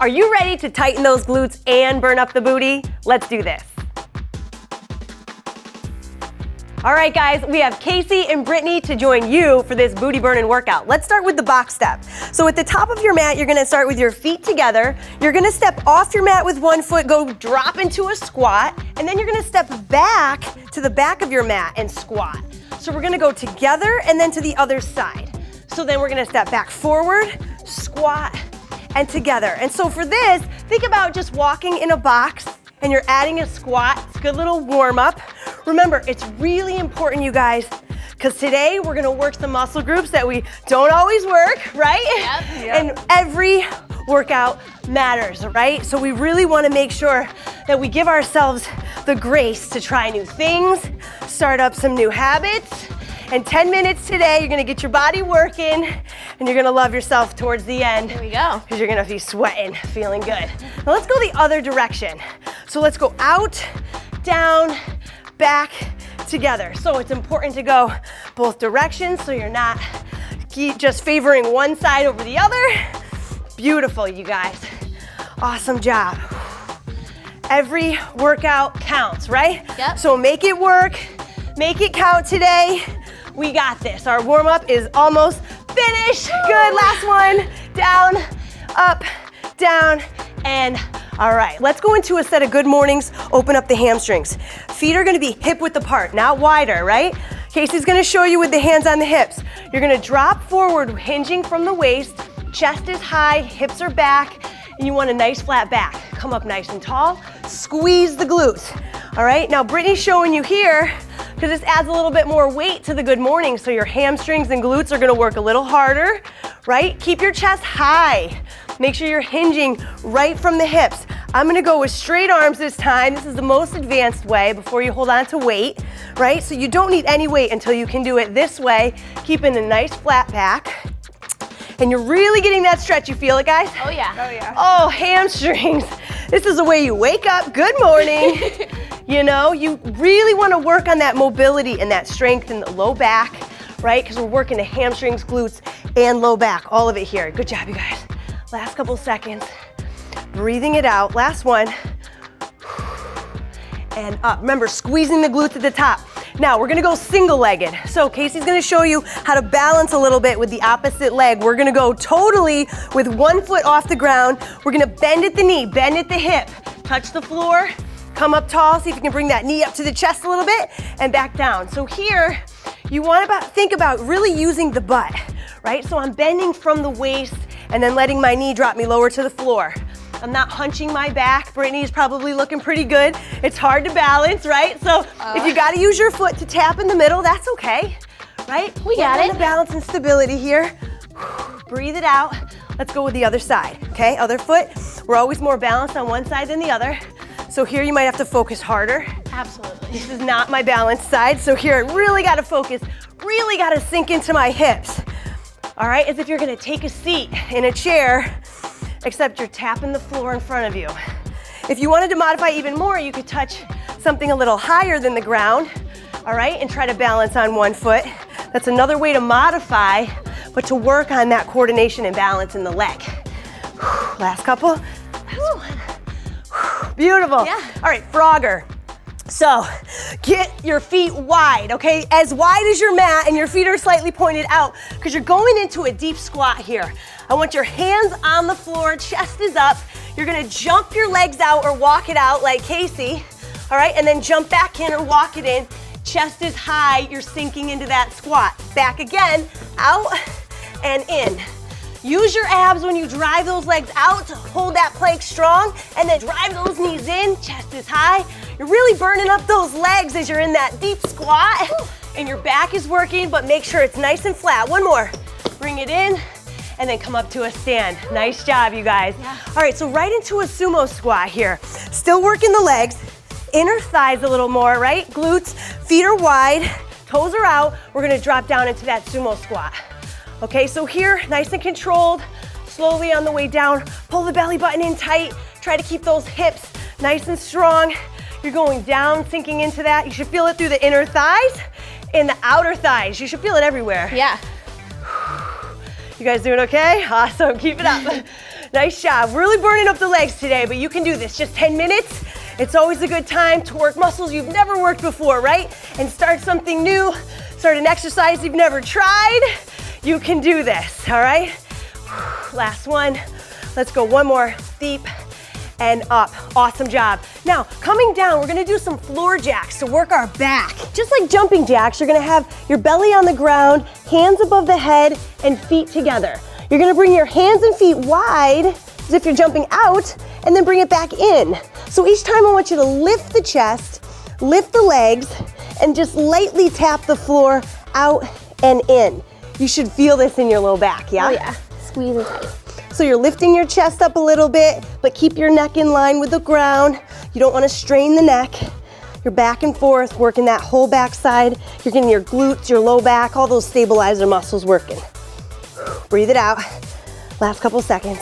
Are you ready to tighten those glutes and burn up the booty? Let's do this. All right, guys, we have Casey and Brittany to join you for this booty burning workout. Let's start with the box step. So at the top of your mat, you're gonna start with your feet together. You're gonna step off your mat with one foot, go drop into a squat, and then you're gonna step back to the back of your mat and squat. So we're gonna go together and then to the other side. So then we're gonna step back forward, squat, and together. And so for this, think about just walking in a box and you're adding a squat. It's a good little warm up. Remember, it's really important, you guys, because today we're gonna work some muscle groups that we don't always work, right? Yep. And every workout matters, right? So we really wanna make sure that we give ourselves the grace to try new things, start up some new habits. And 10 minutes today, you're gonna get your body working and you're gonna love yourself towards the end. Here we go. Because you're gonna be sweating, feeling good. Now let's go the other direction. So let's go out, down, back, together. So it's important to go both directions so you're not just favoring one side over the other. Beautiful, you guys. Awesome job. Every workout counts, right? Yep. So make it work, make it count today. We got this. Our warm-up is almost finished. Good, last one. Down, up, down, and all right. Let's go into a set of good mornings. Open up the hamstrings. Feet are gonna be hip width apart, not wider, right? Casey's gonna show you with the hands on the hips. You're gonna drop forward, hinging from the waist. Chest is high, hips are back, and you want a nice flat back. Come up nice and tall. Squeeze the glutes. All right, now Brittany's showing you here, because this adds a little bit more weight to the good morning, so your hamstrings and glutes are gonna work a little harder, right? Keep your chest high. Make sure you're hinging right from the hips. I'm gonna go with straight arms this time. This is the most advanced way before you hold on to weight, right? So you don't need any weight until you can do it this way, keeping a nice flat back. And you're really getting that stretch. You feel it, guys? Oh yeah. Oh yeah. Oh, hamstrings. This is the way you wake up. Good morning. You know, you really want to work on that mobility and that strength in the low back, right? Because we're working the hamstrings, glutes, and low back, all of it here. Good job, you guys. Last couple seconds. Breathing it out. Last one. And up. Remember, squeezing the glutes at the top. Now, we're gonna go single-legged. So Casey's gonna show you how to balance a little bit with the opposite leg. We're gonna go totally with one foot off the ground. We're gonna bend at the knee, bend at the hip, touch the floor, come up tall, see if you can bring that knee up to the chest a little bit, and back down. So here, you wanna think about really using the butt, right? So I'm bending from the waist and then letting my knee drop me lower to the floor. I'm not hunching my back. Brittany's probably looking pretty good. It's hard to balance, right? So if you gotta use your foot to tap in the middle, that's okay, right? We got it. The balance and stability here. Breathe it out. Let's go with the other side, okay? Other foot. We're always more balanced on one side than the other. So here you might have to focus harder. Absolutely. This is not my balanced side, so here I really gotta focus, really gotta sink into my hips. All right, as if you're gonna take a seat in a chair, except you're tapping the floor in front of you. If you wanted to modify even more, you could touch something a little higher than the ground, all right, and try to balance on one foot. That's another way to modify, but to work on that coordination and balance in the leg. Last couple. Last one. Beautiful. Yeah. All right, Frogger. So get your feet wide, okay? As wide as your mat, and your feet are slightly pointed out because you're going into a deep squat here. I want your hands on the floor, chest is up. You're gonna jump your legs out or walk it out like Casey, all right? And then jump back in or walk it in. Chest is high, you're sinking into that squat. Back again, out and in. Use your abs when you drive those legs out to hold that plank strong, and then drive those knees in, chest is high. You're really burning up those legs as you're in that deep squat, and your back is working, but make sure it's nice and flat. One more. Bring it in, and then come up to a stand. Nice job, you guys. Yeah. All right, so right into a sumo squat here. Still working the legs, inner thighs a little more, right? Glutes, feet are wide, toes are out. We're gonna drop down into that sumo squat. Okay, so here, nice and controlled, slowly on the way down, pull the belly button in tight, try to keep those hips nice and strong. You're going down, sinking into that. You should feel it through the inner thighs and the outer thighs. You should feel it everywhere. Yeah. You guys doing okay? Awesome, keep it up. Nice job. Really burning up the legs today, but you can do this. Just 10 minutes. It's always a good time to work muscles you've never worked before, right? And start something new. Start an exercise you've never tried. You can do this, all right? Last one. Let's go one more. Deep and up. Awesome job. Now, coming down, we're gonna do some floor jacks to work our back. Just like jumping jacks, you're gonna have your belly on the ground, hands above the head, and feet together. You're gonna bring your hands and feet wide, as if you're jumping out, and then bring it back in. So each time I want you to lift the chest, lift the legs, and just lightly tap the floor out and in. You should feel this in your low back, yeah? Oh yeah, squeeze and tight. So you're lifting your chest up a little bit, but keep your neck in line with the ground. You don't want to strain the neck. You're back and forth, working that whole back side. You're getting your glutes, your low back, all those stabilizer muscles working. Breathe it out. Last couple seconds.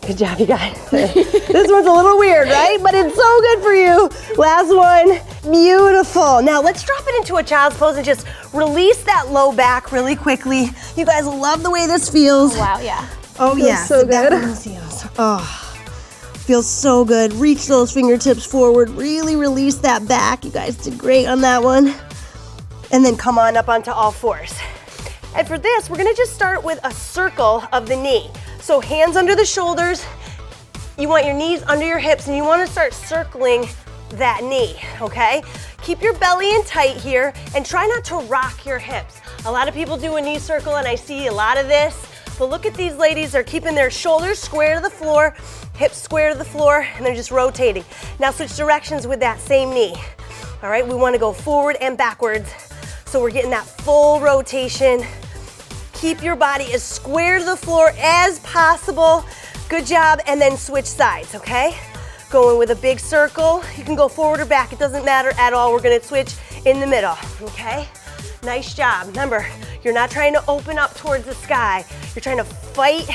Good job, you guys. This one's a little weird, right? But it's so good for you. Last one. Beautiful. Now let's drop it into a child's pose and just release that low back really quickly. You guys love the way this feels. Wow, yeah. Oh yeah. So good. Oh, feels so good. Reach those fingertips forward. Really release that back. You guys did great on that one. And then come on up onto all fours. And for this, we're gonna just start with a circle of the knee. So hands under the shoulders, you want your knees under your hips, and you wanna start circling that knee, okay? Keep your belly in tight here, and try not to rock your hips. A lot of people do a knee circle, and I see a lot of this, but look at these ladies, they're keeping their shoulders square to the floor, hips square to the floor, and they're just rotating. Now switch directions with that same knee. All right, we wanna go forward and backwards, so we're getting that full rotation. Keep your body as square to the floor as possible. Good job, and then switch sides, okay? Going with a big circle. You can go forward or back, it doesn't matter at all. We're gonna switch in the middle, okay? Nice job. Remember, you're not trying to open up towards the sky. You're trying to fight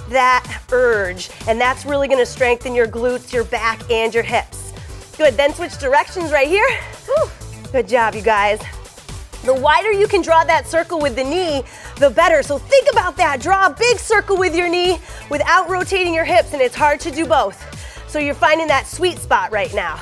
that urge, and that's really gonna strengthen your glutes, your back, and your hips. Good, then switch directions right here. Whew. Good job, you guys. The wider you can draw that circle with the knee, the better. So think about that. Draw a big circle with your knee without rotating your hips, and it's hard to do both. So you're finding that sweet spot right now.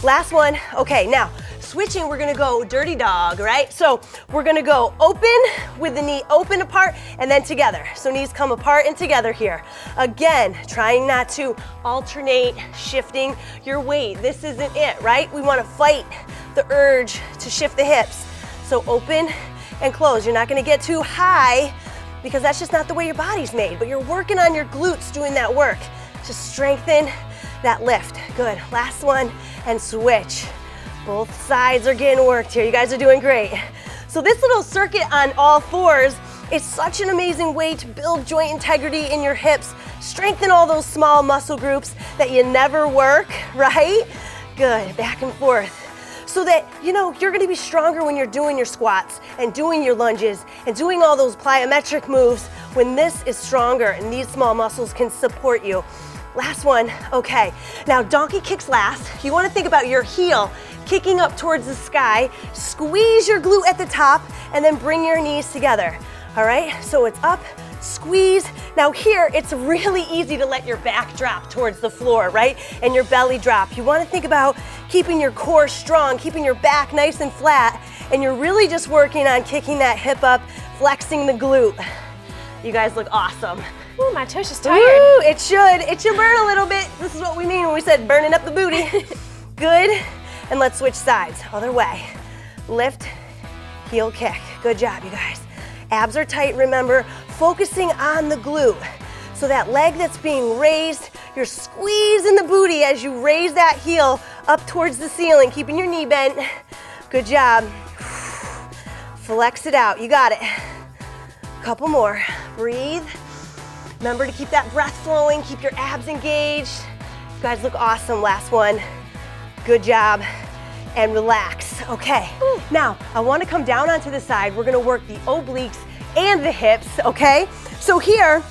Last one. Okay, now switching, we're gonna go dirty dog, right? So we're gonna go open with the knee open apart and then together. So knees come apart and together here. Again, trying not to alternate, shifting your weight. This isn't it, right? We wanna fight the urge to shift the hips. So open and close. You're not gonna get too high because that's just not the way your body's made, but you're working on your glutes doing that work. Just strengthen that lift. Good, last one, and switch. Both sides are getting worked here. You guys are doing great. So this little circuit on all fours is such an amazing way to build joint integrity in your hips, strengthen all those small muscle groups that you never work, right? Good, back and forth. So that, you know, you're gonna be stronger when you're doing your squats and doing your lunges and doing all those plyometric moves when this is stronger and these small muscles can support you. Last one, okay. Now donkey kicks last. You wanna think about your heel kicking up towards the sky, squeeze your glute at the top, and then bring your knees together, all right? So it's up, squeeze. Now here, it's really easy to let your back drop towards the floor, right? And your belly drop. You wanna think about keeping your core strong, keeping your back nice and flat, and you're really just working on kicking that hip up, flexing the glute. You guys look awesome. Ooh, my tush is tired. Ooh, it should burn a little bit. This is what we mean when we said burning up the booty. Good, and let's switch sides, other way. Lift, heel kick. Good job, you guys. Abs are tight, remember, focusing on the glute. So that leg that's being raised, you're squeezing the booty as you raise that heel up towards the ceiling, keeping your knee bent. Good job. Flex it out, you got it. Couple more, breathe. Remember to keep that breath flowing, keep your abs engaged. You guys look awesome, last one. Good job, and relax. Okay, now I wanna come down onto the side. We're gonna work the obliques and the hips, okay? So here,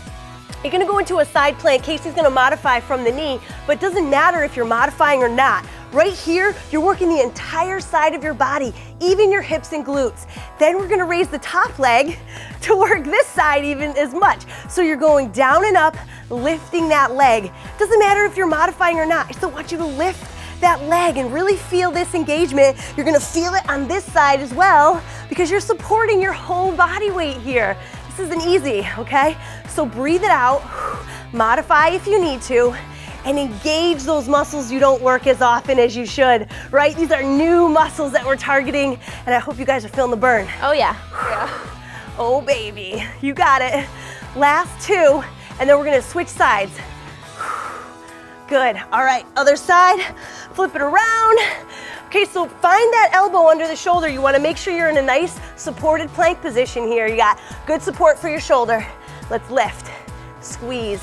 you're gonna go into a side plank. KAYCEE's gonna modify from the knee, but it doesn't matter if you're modifying or not. Right here, you're working the entire side of your body, even your hips and glutes. Then we're gonna raise the top leg to work this side even as much. So you're going down and up, lifting that leg. Doesn't matter if you're modifying or not, I still want you to lift that leg and really feel this engagement. You're gonna feel it on this side as well because you're supporting your whole body weight here. This isn't easy, okay? So breathe it out, modify if you need to, and engage those muscles you don't work as often as you should, right? These are new muscles that we're targeting, and I hope you guys are feeling the burn. Oh yeah. Oh baby, you got it. Last two, and then we're gonna switch sides. Good, all right, other side, flip it around. Okay, so find that elbow under the shoulder. You wanna make sure you're in a nice supported plank position here. You got good support for your shoulder. Let's lift, squeeze.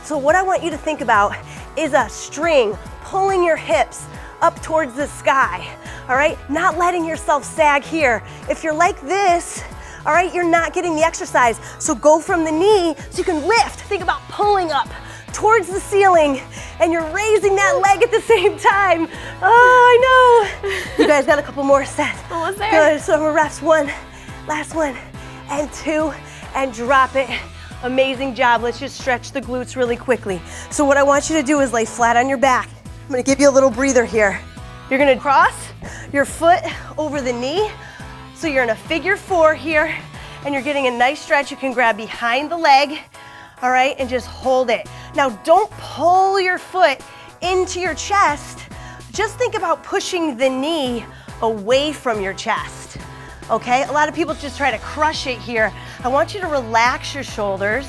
So what I want you to think about is a string pulling your hips up towards the sky, all right? Not letting yourself sag here. If you're like this, all right, you're not getting the exercise. So go from the knee so you can lift. Think about pulling up towards the ceiling and you're raising that leg at the same time. Oh, I know. You guys got a couple more sets. Almost there. Good, so we're reps, one, last one, and two, and drop it. Amazing job. Let's just stretch the glutes really quickly. So what I want you to do is lay flat on your back. I'm gonna give you a little breather here. You're gonna cross your foot over the knee. So you're in a figure four here, and you're getting a nice stretch. You can grab behind the leg, all right, and just hold it. Now don't pull your foot into your chest. Just think about pushing the knee away from your chest, okay? A lot of people just try to crush it here. I want you to relax your shoulders,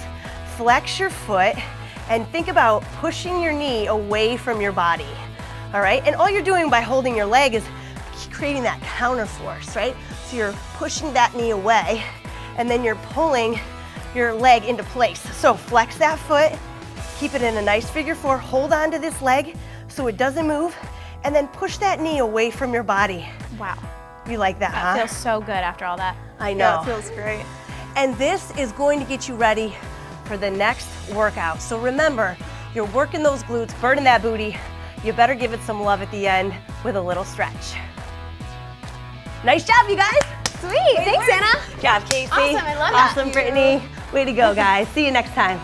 flex your foot, and think about pushing your knee away from your body, all right? And all you're doing by holding your leg is creating that counter force, right? So you're pushing that knee away, and then you're pulling your leg into place. So flex that foot, keep it in a nice figure four, hold on to this leg so it doesn't move, and then push that knee away from your body. Wow. You like that, huh? Feels so good after all that. I know. Yeah, it feels great. And this is going to get you ready for the next workout. So remember, you're working those glutes, burning that booty. You better give it some love at the end with a little stretch. Nice job, you guys. Sweet. Thanks, Anna. Good job, KAYCEE. Awesome, I love that. Awesome, Brittany. Way to go, guys. See you next time.